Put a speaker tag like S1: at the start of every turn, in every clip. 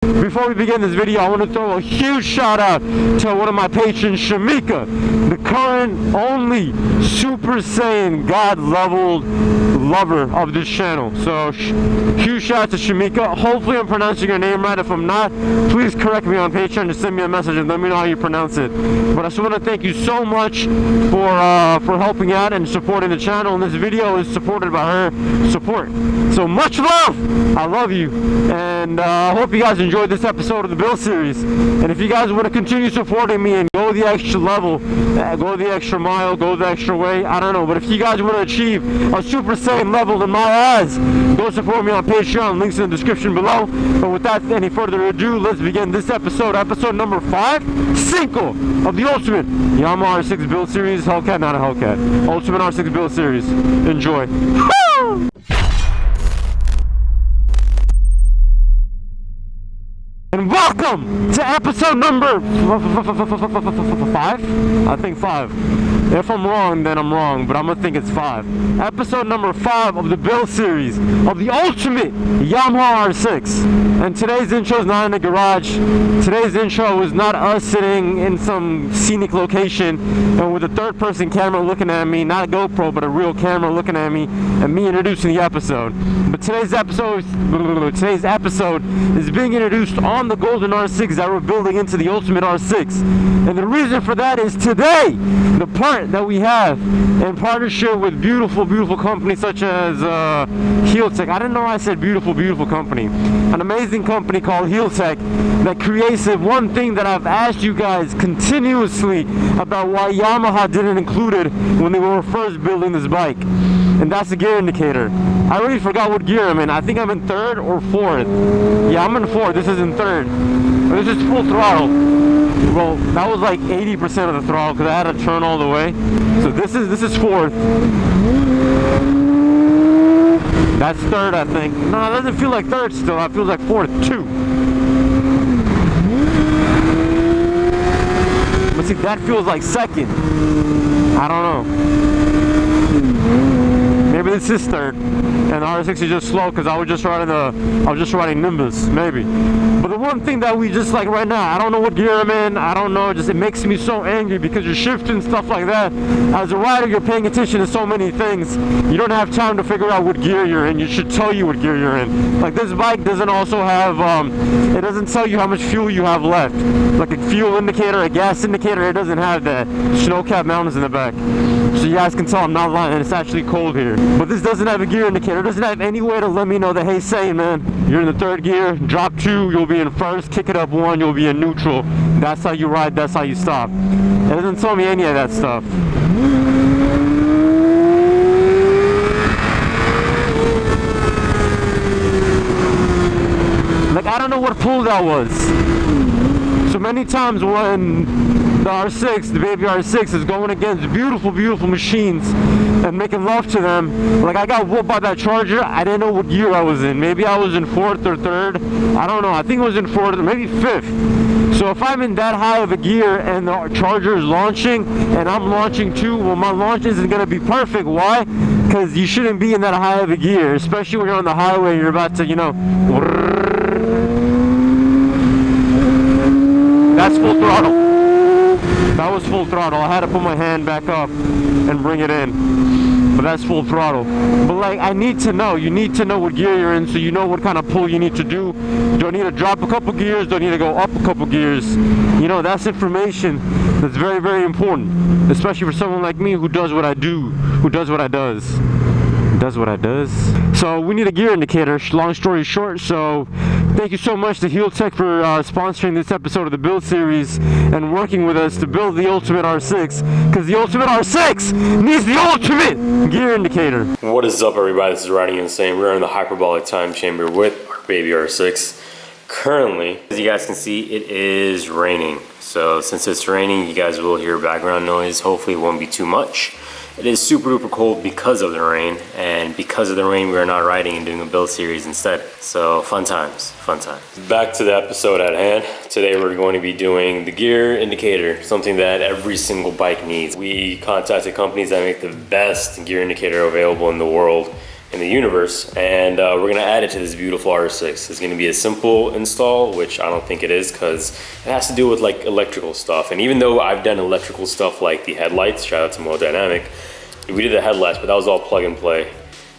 S1: Before we begin this video, I want to throw a huge shout out to one of my patrons, SHAMIKA, the current only Super Saiyan God leveled lover of this channel. So huge shout out to SHAMIKA. Hopefully I'm pronouncing your name right. If I'm not, please correct me on Patreon. Just send me a message and let me know how you pronounce it. But I just want to thank you so much for helping out and supporting the channel. And this video is supported by her support. So much love. I love you. And I hope you guys enjoyed this episode of the Build series. And if you guys want to continue supporting me and go the extra level, go the extra mile, go the extra way, I don't know. But if you guys want to achieve a Super Saiyan level in my eyes, go support me on Patreon. Links in the description below. But without any further ado, let's begin this episode number 5, Cinco of the Ultimate Yamaha R6 Build Series. Hellcat, not a Hellcat. Ultimate R6 Build Series. Enjoy. Woo! And welcome to episode number 5? I think 5. If I'm wrong, then I'm wrong, but I'm gonna think it's 5. Episode number 5 of the Build series of the Ultimate Yamaha R6. And today's intro is not in the garage. Today's intro is not us sitting in some scenic location and with a third-person camera looking at me, not a GoPro, but a real camera looking at me, and me introducing the episode. But today's episode is being introduced on the Golden R6 that we're building into the Ultimate R6. And the reason for that is today, the part that we have in partnership with beautiful companies such as Healtech. I didn't know I said beautiful company. An amazing company called Healtech that creates one thing that I've asked you guys continuously about why Yamaha didn't include it when they were first building this bike. And that's the gear indicator. I already forgot what gear I'm in. I think I'm in 3rd or 4th. Yeah, I'm in 4th. This is in 3rd. This is full throttle. Well, that was like 80% of the throttle because I had to turn all the way. So this is 4th. That's 3rd, I think. No, it doesn't feel like 3rd still. It feels like 4th too. But see, that feels like 2nd. I don't know. Maybe this is 3rd, and the R6 is just slow because I was just riding Nimbus, maybe. But the one thing that we just like right now, I don't know what gear I'm in. I don't know. Just it makes me so angry because you're shifting stuff like that. As a rider, you're paying attention to so many things. You don't have time to figure out what gear you're in. You should tell you what gear you're in. Like this bike doesn't also have. It doesn't tell you how much fuel you have left. Like a fuel indicator, a gas indicator, it doesn't have that. Snow cap mountains in the back. So you guys can tell I'm not lying. It's actually cold here. But this doesn't have a gear indicator. It doesn't have any way to let me know that, hey, Saiyan, man, you're in the 3rd gear. Drop 2, you'll be in 1st. Kick it up 1, you'll be in neutral. That's how you ride. That's how you stop. It doesn't tell me any of that stuff. Like, I don't know what pull that was. So many times when the R6, the baby R6 is going against beautiful machines and making love to them, like I got whooped by that Charger, I didn't know what gear I was in. Maybe I was in 4th or 3rd. I don't know. I think it was in 4th or maybe 5th. So if I'm in that high of a gear and the Charger is launching and I'm launching too, well, my launch isn't going to be perfect. Why? Because you shouldn't be in that high of a gear, especially when you're on the highway and you're about to, you know, that's full throttle. That was full throttle. I had to put my hand back up and bring it in. But that's full throttle. But like, I need to know. You need to know what gear you're in so you know what kind of pull you need to do. Do I need to drop a couple gears? Do I need to go up a couple gears? You know, that's information that's very important. Especially for someone like me who does what I do. Who does what I does. So we need a gear indicator, long story short. So thank you so much to Healtech for sponsoring this episode of the Build series and working with us to build the Ultimate R6, because the Ultimate R6 needs the ultimate gear indicator.
S2: What is up, everybody? This is Riding Insane. We're in the hyperbolic time chamber with our baby R6. Currently, as you guys can see, it is raining. So since it's raining, you guys will hear background noise. Hopefully it won't be too much. It is super duper cold because of the rain, and because of the rain we are not riding and doing a build series instead. So fun times. Back to the episode at hand. Today we're going to be doing the gear indicator, something that every single bike needs. We contacted companies that make the best gear indicator available in the world, in the universe, and we're gonna add it to this beautiful R6. It's gonna be a simple install, which I don't think it is, because it has to do with like electrical stuff. And even though I've done electrical stuff like the headlights, shout out to Mo Dynamic, we did the headlights, but that was all plug and play.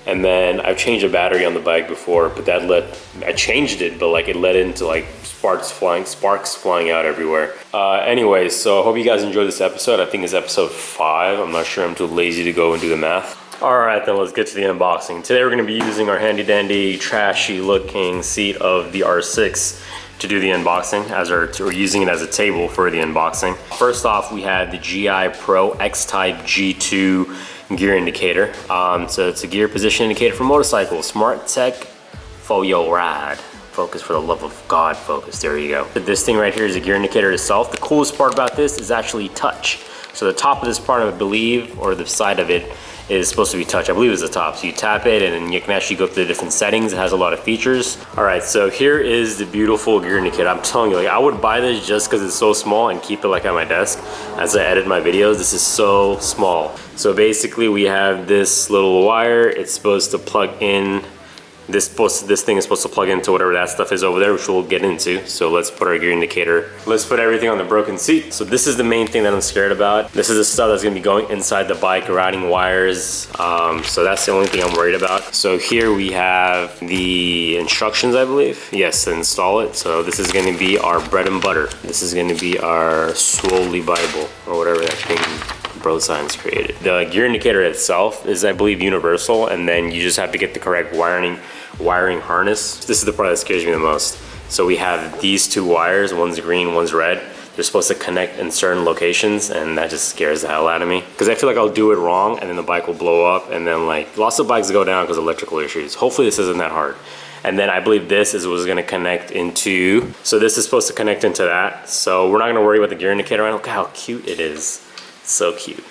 S2: And then I've changed a battery on the bike before, but I changed it, but like it led into like sparks flying out everywhere. Anyways, so I hope you guys enjoyed this episode. I think it's episode 5. I'm not sure, I'm too lazy to go and do the math. All right, then let's get to the unboxing. Today we're gonna be using our handy dandy, trashy looking seat of the R6 to do the unboxing, as we're using it as a table for the unboxing. First off, we have the GI Pro X-Type G2 gear indicator. So it's a gear position indicator for motorcycles. Smart tech for your ride. Focus for the love of God, focus, there you go. This thing right here is a gear indicator itself. The coolest part about this is actually touch. So the top of this part, I believe, or the side of it, is supposed to be touch. I believe it's the top. So you tap it and then you can actually go through the different settings. It has a lot of features. All right, so here is the beautiful gear indicator. I'm telling you, like, I would buy this just because it's so small and keep it like at my desk as I edit my videos. This is so small. So basically we have this little wire. It's supposed to plug in. This thing is supposed to plug into whatever that stuff is over there, which we'll get into. So let's put our gear indicator. Let's put everything on the broken seat. So this is the main thing that I'm scared about. This is the stuff that's gonna be going inside the bike, routing wires. So that's the only thing I'm worried about. So here we have the instructions, I believe. Yes, to install it. So this is gonna be our bread and butter. This is gonna be our Swoley Bible, or whatever that thing Bro Science created. The gear indicator itself is, I believe, universal, and then you just have to get the correct wiring harness. This is the part that scares me the most. So we have these two wires, one's green, one's red. They're supposed to connect in certain locations, and that just scares the hell out of me. Because I feel like I'll do it wrong, and then the bike will blow up, and then like lots of bikes go down because of electrical issues. Hopefully this isn't that hard. And then I believe this is what's gonna connect into, so this is supposed to connect into that. So we're not gonna worry about the gear indicator. Look how cute it is. So cute.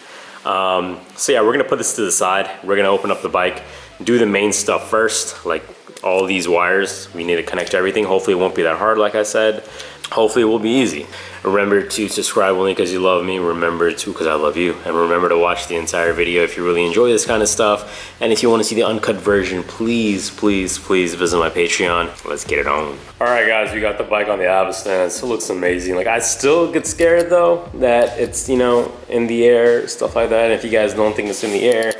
S2: So yeah, we're gonna put this to the side. We're gonna open up the bike, do the main stuff first, like all these wires. We need to connect everything. Hopefully it won't be that hard, like I said. Hopefully it will be easy. Remember to subscribe only because you love me. Remember to because I love you. And remember to watch the entire video if you really enjoy this kind of stuff. And if you want to see the uncut version, please, please, please visit my Patreon. Let's get it on. All right, guys, we got the bike on the Abba stance. It looks amazing. Like, I still get scared though that it's, you know, in the air, stuff like that. And if you guys don't think it's in the air,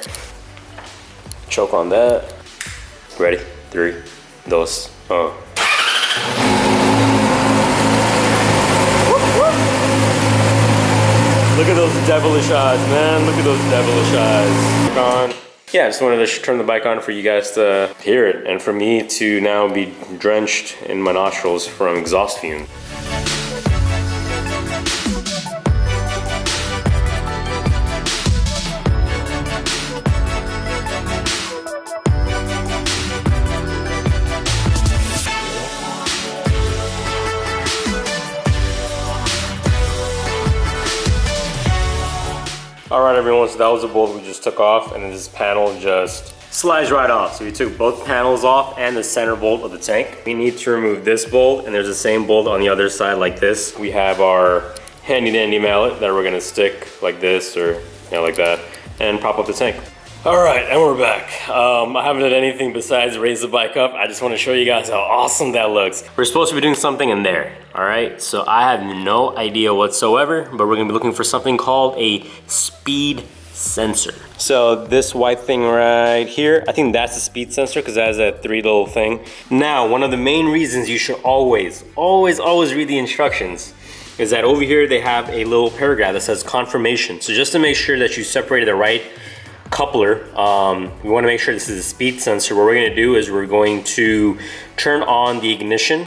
S2: choke on that. Ready? 3, 2, 1. Look at those devilish eyes, man. Look at those devilish eyes. Yeah, I just wanted to turn the bike on for you guys to hear it, and for me to now be drenched in my nostrils from exhaust fumes. All right, everyone, so that was the bolt we just took off, and then this panel just slides right off. So we took both panels off and the center bolt of the tank. We need to remove this bolt, and there's the same bolt on the other side like this. We have our handy dandy mallet that we're gonna stick like this, or like that, and prop up the tank. All right, and we're back. I haven't done anything besides raise the bike up. I just want to show you guys how awesome that looks. We're supposed to be doing something in there, all right? So I have no idea whatsoever, but we're gonna be looking for something called a speed sensor. So this white thing right here, I think that's the speed sensor because it has that 3 little thing. Now, one of the main reasons you should always read the instructions is that over here they have a little paragraph that says confirmation. So just to make sure that you separated the right coupler, we want to make sure this is a speed sensor. What we're going to do is we're going to turn on the ignition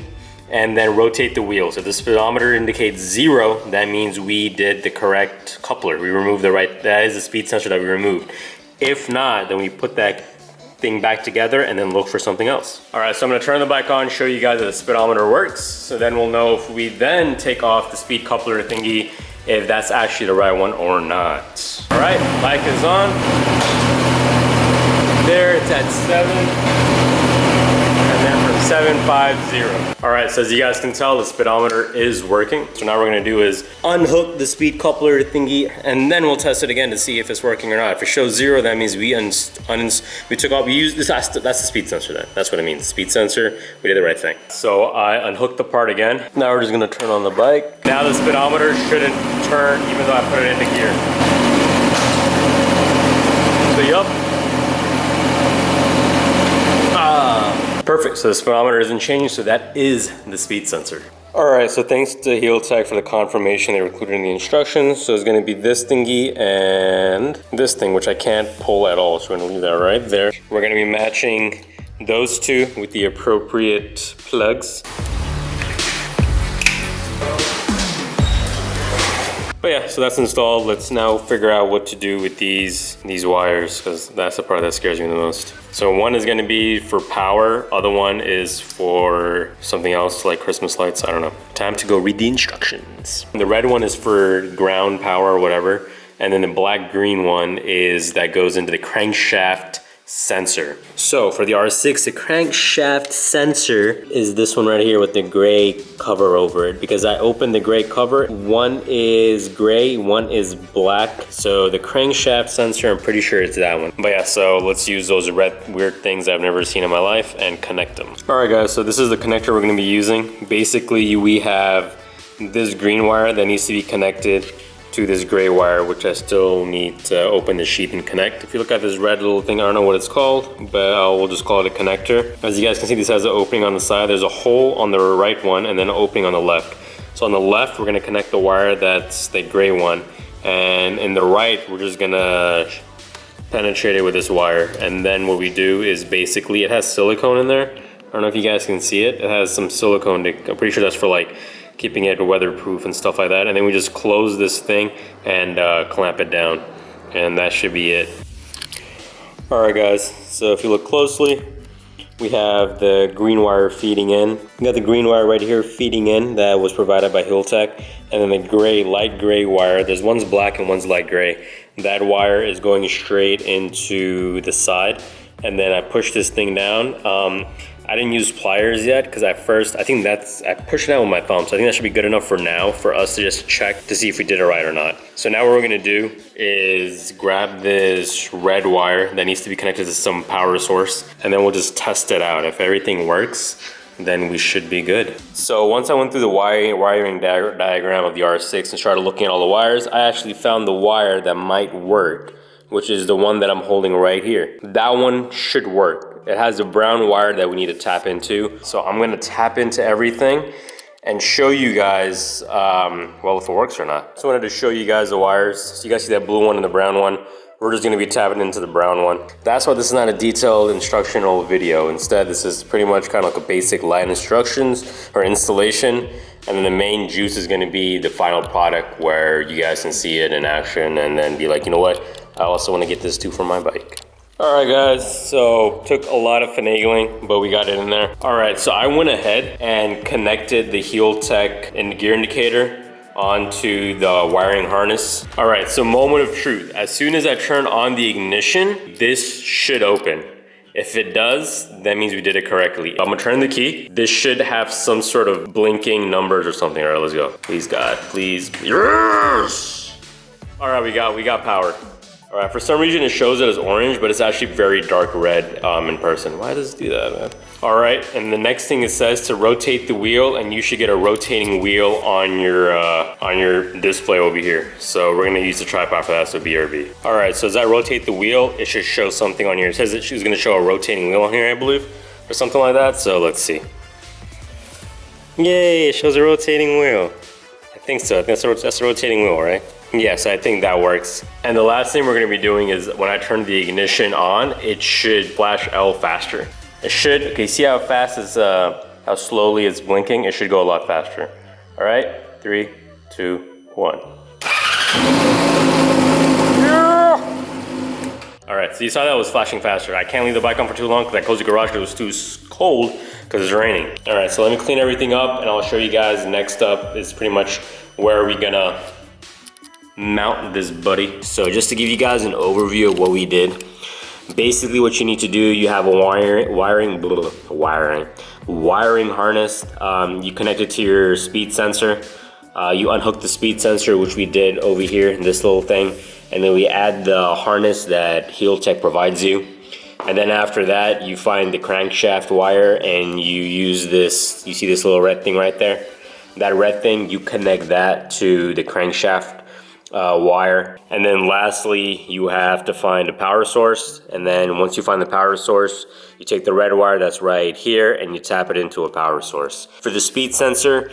S2: and then rotate the wheels. If the speedometer indicates 0, that means we did the correct coupler. We removed the right, that is the speed sensor that we removed. If not, then we put that thing back together and then look for something else. All right, so I'm gonna turn the bike on, show you guys that the speedometer works. So then we'll know if we then take off the speed coupler thingy, if that's actually the right one or not. All right, bike is on. There, it's at 7. And then from 750. All right, so as you guys can tell, the speedometer is working. So now what we're gonna do is unhook the speed coupler thingy, and then we'll test it again to see if it's working or not. If it shows 0, that means we used this. That's the speed sensor then. That's what it means, speed sensor. We did the right thing. So I unhooked the part again. Now we're just gonna turn on the bike. Now the speedometer shouldn't turn even though I put it into gear. So yup. Perfect, so the speedometer isn't changing, so that is the speed sensor. All right, so thanks to Healtech for the confirmation they were included in the instructions. So it's gonna be this thingy and this thing, which I can't pull at all, so we're gonna leave that right there. We're gonna be matching those two with the appropriate plugs. But yeah, so that's installed. Let's now figure out what to do with these wires, because that's the part that scares me the most. So one is gonna be for power, other one is for something else like Christmas lights, I don't know. Time to go read the instructions. The red one is for ground power or whatever, and then the black-green one is that goes into the crankshaft sensor. So for the R6, the crankshaft sensor is this one right here with the gray cover over it, because I opened the gray cover. One is gray, one is black. So the crankshaft sensor, I'm pretty sure it's that one. But yeah, so let's use those red weird things I've never seen in my life and connect them. All right guys, so this is the connector we're gonna be using. Basically, we have this green wire that needs to be connected to this gray wire, which I still need to open the sheath and connect. If you look at this red little thing, I don't know what it's called, but we'll just call it a connector. As you guys can see, this has an opening on the side. There's a hole on the right one and then an opening on the left. So on the left, we're gonna connect the wire that's the gray one. And in the right, we're just gonna penetrate it with this wire. And then what we do is basically, it has silicone in there. I don't know if you guys can see it. It has some silicone, I'm pretty sure that's for like keeping it weatherproof and stuff like that. And then we just close this thing and clamp it down. And that should be it. All right guys, so if you look closely, we have the green wire feeding in. We got the green wire right here feeding in that was provided by Healtech. And then the gray, light gray wire, there's one's black and one's light gray. That wire is going straight into the side. And then I push this thing down. I didn't use pliers yet because I pushed it out with my thumb. So I think that should be good enough for now for us to just check to see if we did it right or not. So now what we're gonna do is grab this red wire that needs to be connected to some power source, and then we'll just test it out. If everything works, then we should be good. So once I went through the wiring diagram of the R6 and started looking at all the wires, I actually found the wire that might work, which is the one that I'm holding right here. That one should work. It has a brown wire that we need to tap into. So I'm gonna tap into everything and show you guys, well, if it works or not. So I wanted to show you guys the wires. So you guys see that blue one and the brown one. We're just gonna be tapping into the brown one. That's why this is not a detailed instructional video. Instead, this is pretty much kind of like a basic light instructions or installation. And then the main juice is gonna be the final product where you guys can see it in action and then be like, you know what? I also wanna get this too for my bike. All right guys, so took a lot of finagling, but we got it in there. All right, so I went ahead and connected the Healtech and gear indicator onto the wiring harness. All right, so moment of truth. As soon as I turn on the ignition, this should open. If it does, that means we did it correctly. I'm gonna turn the key. This should have some sort of blinking numbers or something. All right, let's go. Please God, please. Yes! All right, we got power. All right, for some reason it shows it as orange, but it's actually very dark red in person. Why does it do that, man? All right, and the next thing it says to rotate the wheel, and you should get a rotating wheel on your display over here. So we're gonna use the tripod for that, so BRB. All right, so as I rotate the wheel, it should show something on here. It says it's gonna show a rotating wheel on here, I believe, or something like that. So let's see. Yay, it shows a rotating wheel. I think so, I think that's a rotating wheel, right? Yes, I think that works. And the last thing we're gonna be doing is when I turn the ignition on, it should flash L faster. It should, okay, see how fast it's, how slowly it's blinking? It should go a lot faster. All right, 3, 2, 1. All right, so you saw that was flashing faster. I can't leave the bike on for too long because I closed the garage because it was too cold because it's raining. All right, so let me clean everything up and I'll show you guys. Next up is pretty much where we're gonna mount this buddy. So just to give you guys an overview of what we did, Basically what you need to do, you have a wiring harness. You connect it to your speed sensor. You unhook the speed sensor, which we did over here in this little thing, and then we add the harness that Healtech provides you. And then after that, you find the crankshaft wire and you use this, you see this little red thing right there? That red thing, you connect that to the crankshaft wire. And then lastly, you have to find a power source. And then once you find the power source, you take the red wire that's right here and you tap it into a power source. For the speed sensor,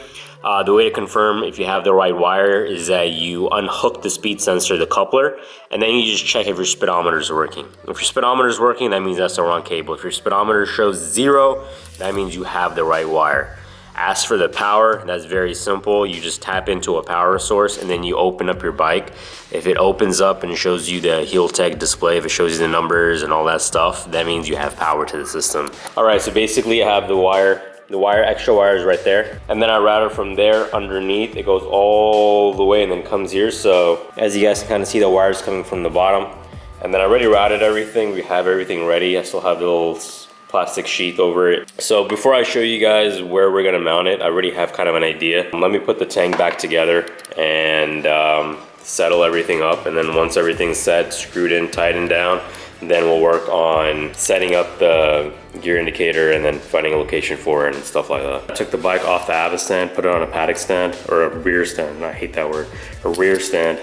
S2: the way to confirm if you have the right wire is that you unhook the speed sensor, the coupler, and then you just check if your speedometer is working. If your speedometer is working, that means that's the wrong cable. If your speedometer shows 0, that means you have the right wire. As for the power, that's very simple. You just tap into a power source and then you open up your bike. If it opens up and shows you the Healtech display, if it shows you the numbers and all that stuff, that means you have power to the system. All right, so basically I have the wire, extra wire is right there. And then I route it from there underneath. It goes all the way and then comes here. So as you guys can kind of see, the wires coming from the bottom. And then I already routed everything. We have everything ready. I still have the little plastic sheath over it. So before I show you guys where we're gonna mount it, I already have kind of an idea. Let me put the tank back together and settle everything up. And then once everything's set, screwed in, tightened down, then we'll work on setting up the gear indicator and then finding a location for it and stuff like that. I took the bike off the Ava stand, put it on a paddock stand, or a rear stand, I hate that word, a rear stand.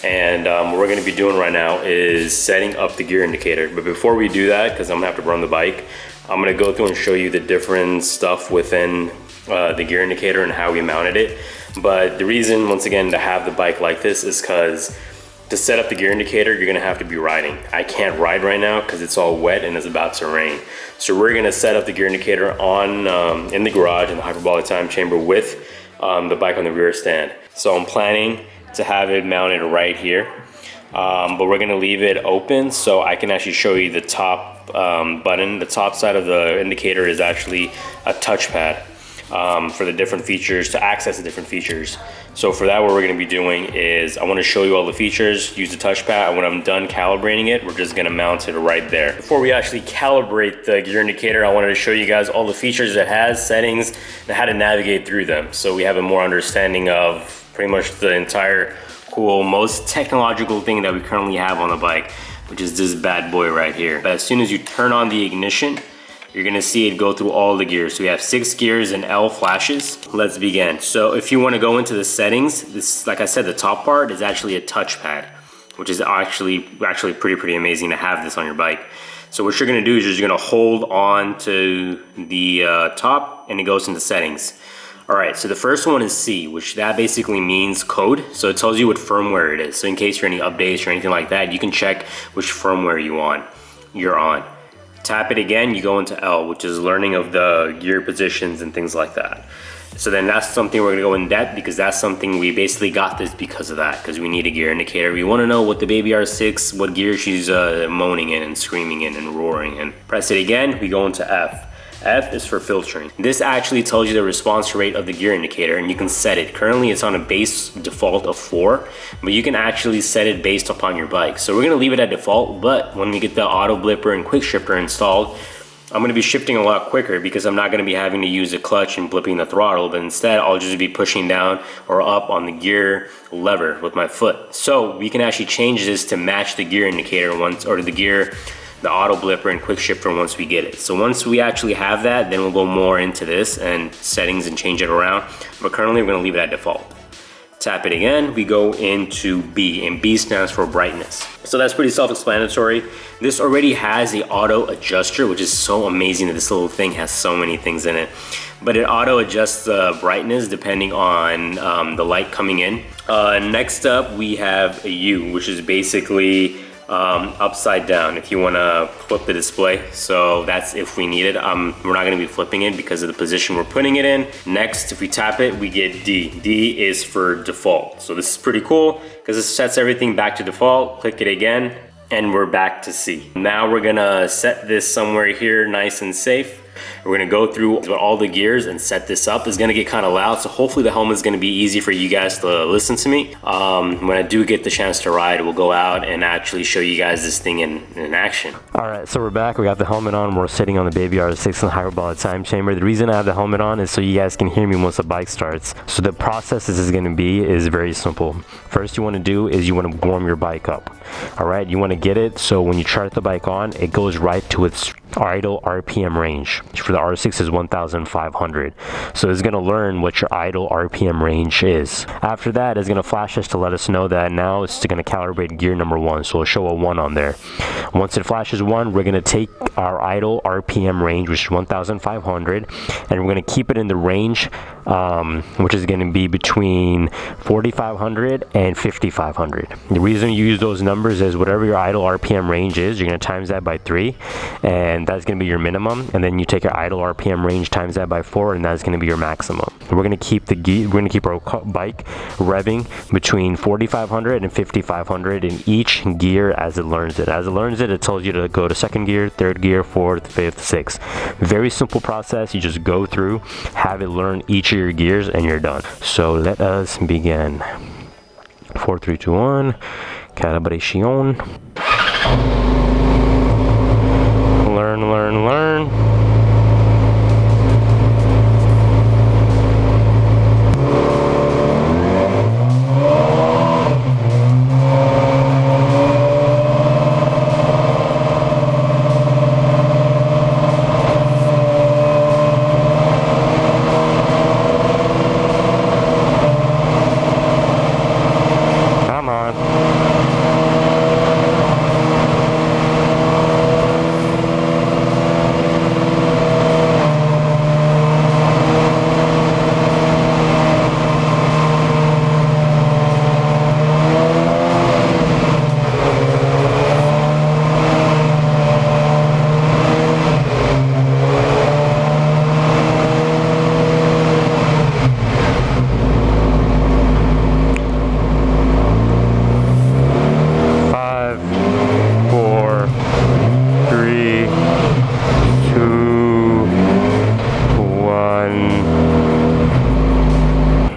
S2: And what we're gonna be doing right now is setting up the gear indicator. But before we do that, because I'm gonna have to run the bike, I'm gonna go through and show you the different stuff within the gear indicator and how we mounted it. But the reason, once again, to have the bike like this is because to set up the gear indicator, you're gonna have to be riding. I can't ride right now because it's all wet and it's about to rain. So we're gonna set up the gear indicator on in the garage in the hyperbolic time chamber with the bike on the rear stand. So I'm planning to have it mounted right here, but we're gonna leave it open so I can actually show you the top button. The top side of the indicator is actually a touchpad for the different features, to access the different features. So for that, what we're gonna be doing is I wanna show you all the features, use the touchpad, and when I'm done calibrating it, we're just gonna mount it right there. Before we actually calibrate the gear indicator, I wanted to show you guys all the features it has, settings, and how to navigate through them. So we have a more understanding of pretty much the entire cool, most technological thing that we currently have on the bike, which is this bad boy right here. But as soon as you turn on the ignition, you're gonna see it go through all the gears. So we have 6 gears and L flashes. Let's begin. So if you wanna go into the settings, this, like I said, the top part is actually a touchpad, which is actually pretty amazing to have this on your bike. So what you're gonna do is you're gonna hold on to the top and it goes into settings. All right, so the first one is C, which that basically means code. So it tells you what firmware it is. So in case there are any updates or anything like that, you can check which firmware you're on. Tap it again, you go into L, which is learning of the gear positions and things like that. So then that's something we're gonna go in depth because that's something we basically got this because of that, because we need a gear indicator. We wanna know what the baby R6, what gear she's moaning in and screaming in and roaring in. Press it again, we go into F. F is for filtering. This actually tells you the response rate of the gear indicator and you can set it. Currently it's on a base default of 4, but you can actually set it based upon your bike. So we're gonna leave it at default, but when we get the auto blipper and quick shifter installed, I'm gonna be shifting a lot quicker because I'm not gonna be having to use a clutch and blipping the throttle, but instead I'll just be pushing down or up on the gear lever with my foot. So we can actually change this to match the gear indicator once, or the auto blipper and quick shifter once we get it. So once we actually have that, then we'll go more into this and settings and change it around. But currently we're gonna leave it at default. Tap it again, we go into B, and B stands for brightness. So that's pretty self-explanatory. This already has the auto adjuster, which is so amazing that this little thing has so many things in it. But it auto adjusts the brightness depending on the light coming in. Next up, we have a U, which is basically upside down if you want to flip the display. So that's if we need it. We're not going to be flipping it because of the position we're putting it in. Next, if we tap it, we get D. D is for default. So this is pretty cool because this sets everything back to default. Click it again and we're back to C. Now we're gonna set this somewhere here nice and safe. We're gonna go through all the gears and set this up. It's gonna get kind of loud, so hopefully the helmet is gonna be easy for you guys to listen to me. When I do get the chance to ride, we'll go out and actually show you guys this thing in action. All right, so we're back. We got the helmet on. We're sitting on the Baby R6 in the hyperbolic time chamber. The reason I have the helmet on is so you guys can hear me once the bike starts. So the process this is gonna be is very simple. First you wanna do is you wanna warm your bike up. All right, you wanna get it so when you start the bike on, it goes right to its idle RPM range. For the R6 is 1,500. So it's gonna learn what your idle RPM range is. After that, it's gonna flash us to let us know that now it's gonna calibrate gear number 1. So it'll show a 1 on there. Once it flashes 1, we're gonna take our idle RPM range, which is 1,500, and we're gonna keep it in the range, which is gonna be between 4,500 and 5,500. The reason you use those numbers is whatever your idle RPM range is, you're gonna times that by 3, and that's going to be your minimum, and then you take your idle RPM range times that by 4, and that's going to be your maximum. We're going to keep our bike revving between 4,500 and 5,500 in each gear as it learns it. As it learns it, it tells you to go to 2nd gear, 3rd gear, 4th, 5th, 6th. Very simple process. You just go through, have it learn each of your gears, and you're done. So let us begin. 4, 3, 2, 1. Calibration. Learn. Come on.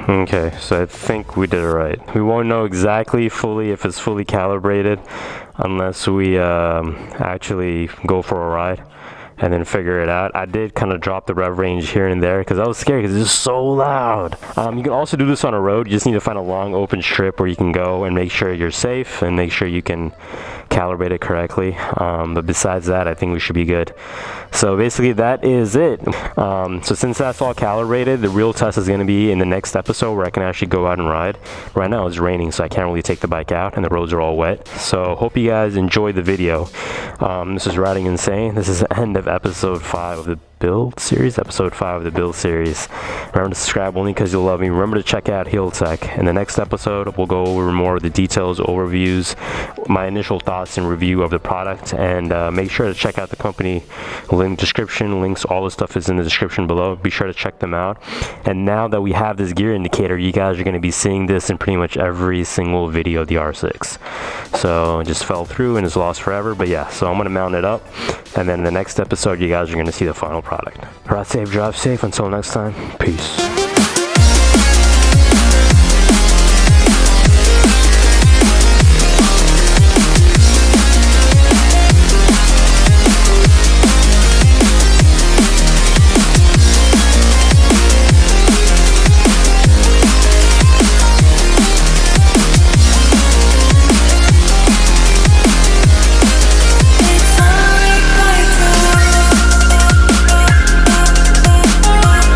S2: Okay, so I think we did it right. We won't know exactly fully if it's fully calibrated unless we actually go for a ride and then figure it out. I did kind of drop the rev range here and there because I was scared because it's just so loud. You can also do this on a road. You just need to find a long open strip where you can go and make sure you're safe and make sure you can calibrate it correctly. But besides that, I think we should be good. So basically that is it. So since that's all calibrated, the real test is going to be in the next episode where I can actually go out and ride. Right now it's raining, so I can't really take the bike out and the roads are all wet. So hope you guys enjoyed the video. This is Riding Insane. This is the end of episode 5 of the build series. Remember to subscribe only because you'll love me. Remember to check out Healtech. In the next episode, we'll go over more of the details, overviews, my initial thoughts and review of the product, and make sure to check out the company link description. Links, all the stuff is in the description below. Be sure to check them out. And now that we have this gear indicator, you guys are going to be seeing this in pretty much every single video of the R6. So it just fell through and it's lost forever. But yeah, so I'm going to mount it up, and then in the next episode, you guys are going to see the final product. Ride safe, drive safe. Until next time, peace.